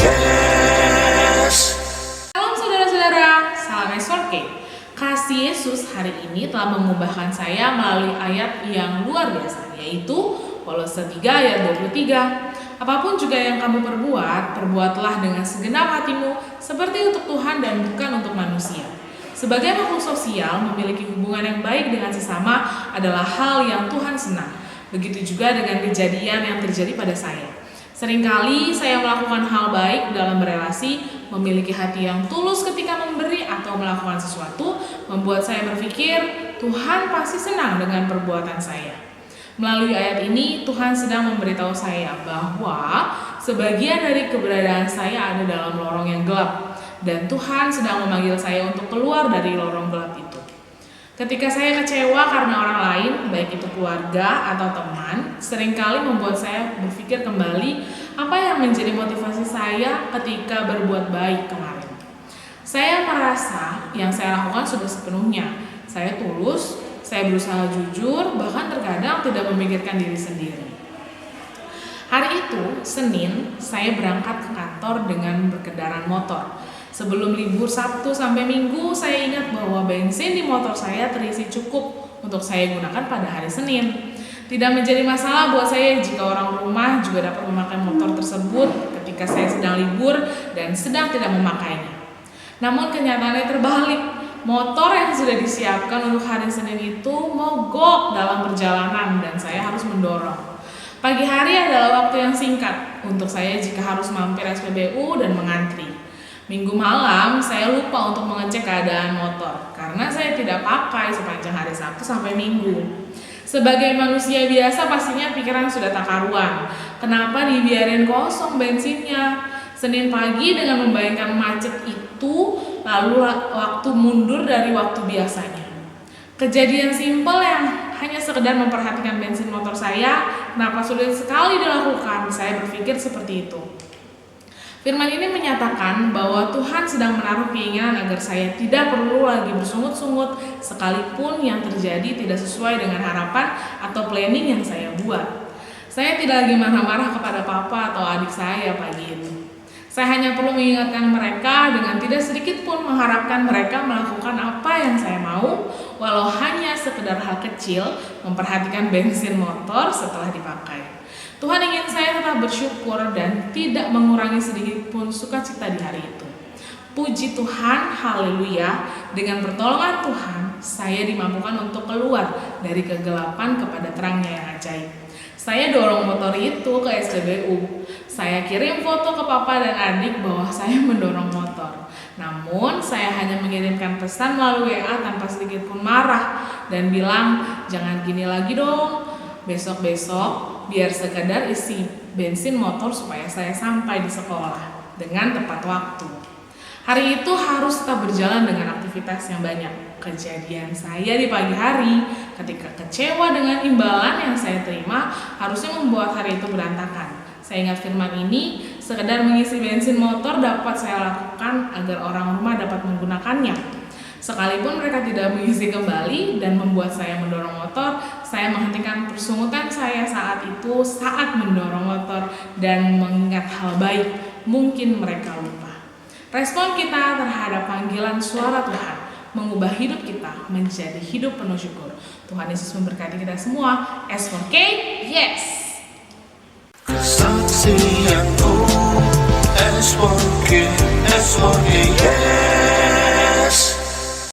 yes. Salam saudara-saudara, salam S4K. Kasih Yesus hari ini telah mengubahkan saya melalui ayat yang luar biasa, yaitu Kolose 3 ayat 23. Apapun juga yang kamu perbuat, perbuatlah dengan segenap hatimu seperti untuk Tuhan dan bukan untuk manusia. Sebagai makhluk sosial, memiliki hubungan yang baik dengan sesama adalah hal yang Tuhan senang. Begitu juga dengan kejadian yang terjadi pada saya. Seringkali saya melakukan hal baik dalam berelasi, memiliki hati yang tulus ketika memberi atau melakukan sesuatu, membuat saya berpikir Tuhan pasti senang dengan perbuatan saya. Melalui ayat ini, Tuhan sedang memberitahu saya bahwa sebagian dari keberadaan saya ada dalam lorong yang gelap, dan Tuhan sedang memanggil saya untuk keluar dari lorong gelap itu. Ketika saya kecewa karena orang lain, baik itu keluarga atau teman, seringkali membuat saya berpikir kembali apa yang menjadi motivasi saya ketika berbuat baik kemarin. Saya merasa yang saya lakukan sudah sepenuhnya. Saya tulus, saya berusaha jujur, bahkan terkadang tidak memikirkan diri sendiri. Hari itu, Senin, saya berangkat ke kantor dengan berkendaraan motor. Sebelum libur Sabtu sampai Minggu, saya ingat bahwa bensin di motor saya terisi cukup untuk saya gunakan pada hari Senin. Tidak menjadi masalah buat saya jika orang rumah juga dapat memakai motor tersebut ketika saya sedang libur dan sedang tidak memakainya. Namun kenyataannya terbalik. Motor yang sudah disiapkan untuk hari Senin itu mogok dalam perjalanan dan saya harus mendorong. Pagi hari adalah waktu yang singkat untuk saya jika harus mampir SPBU dan mengantri. Minggu malam saya lupa untuk mengecek keadaan motor karena saya tidak pakai sepanjang hari Sabtu sampai Minggu. Sebagai manusia biasa pastinya pikiran sudah tak karuan. Kenapa dibiarin kosong bensinnya? Senin pagi dengan membayangkan macet itu, lalu waktu mundur dari waktu biasanya. Kejadian simpel yang hanya sekedar memperhatikan bensin motor saya, kenapa sulit sekali dilakukan? Saya berpikir seperti itu. Firman ini menyatakan bahwa Tuhan sedang menaruh keinginan agar saya tidak perlu lagi bersungut-sungut sekalipun yang terjadi tidak sesuai dengan harapan atau planning yang saya buat. Saya tidak lagi marah-marah kepada papa atau adik saya pagi itu. Saya hanya perlu mengingatkan mereka dengan tidak sedikit pun mengharapkan mereka melakukan apa yang saya mau, walau hanya sekedar hal kecil, memperhatikan bensin motor setelah dipakai. Tuhan ingin saya tetap bersyukur dan tidak mengurangi sedikit pun sukacita di hari itu. Puji Tuhan, haleluya, dengan pertolongan Tuhan, saya dimampukan untuk keluar dari kegelapan kepada terangnya yang ajaib. Saya dorong motor itu ke SPBU. Saya kirim foto ke papa dan adik bahwa saya mendorong motor. Namun, saya hanya mengirimkan pesan melalui WA tanpa sedikit pun marah dan bilang, jangan gini lagi dong. Besok-besok biar sekedar isi bensin motor supaya saya sampai di sekolah dengan tepat waktu. Hari itu harus tetap berjalan dengan aktivitas yang banyak. Kejadian saya di pagi hari ketika kecewa dengan imbalan yang saya terima harusnya membuat hari itu berantakan. Saya ingat firman ini, sekedar mengisi bensin motor dapat saya lakukan agar orang rumah dapat menggunakannya. Sekalipun mereka tidak mengisi kembali dan membuat saya mendorong motor, saya menghentikan persungutan saya saat itu saat mendorong motor dan mengingat hal baik, mungkin mereka lupa. Respon kita terhadap panggilan suara Tuhan mengubah hidup kita menjadi hidup penuh syukur. Tuhan Yesus memberkati kita semua. S4K, yes! Saksi yang S1K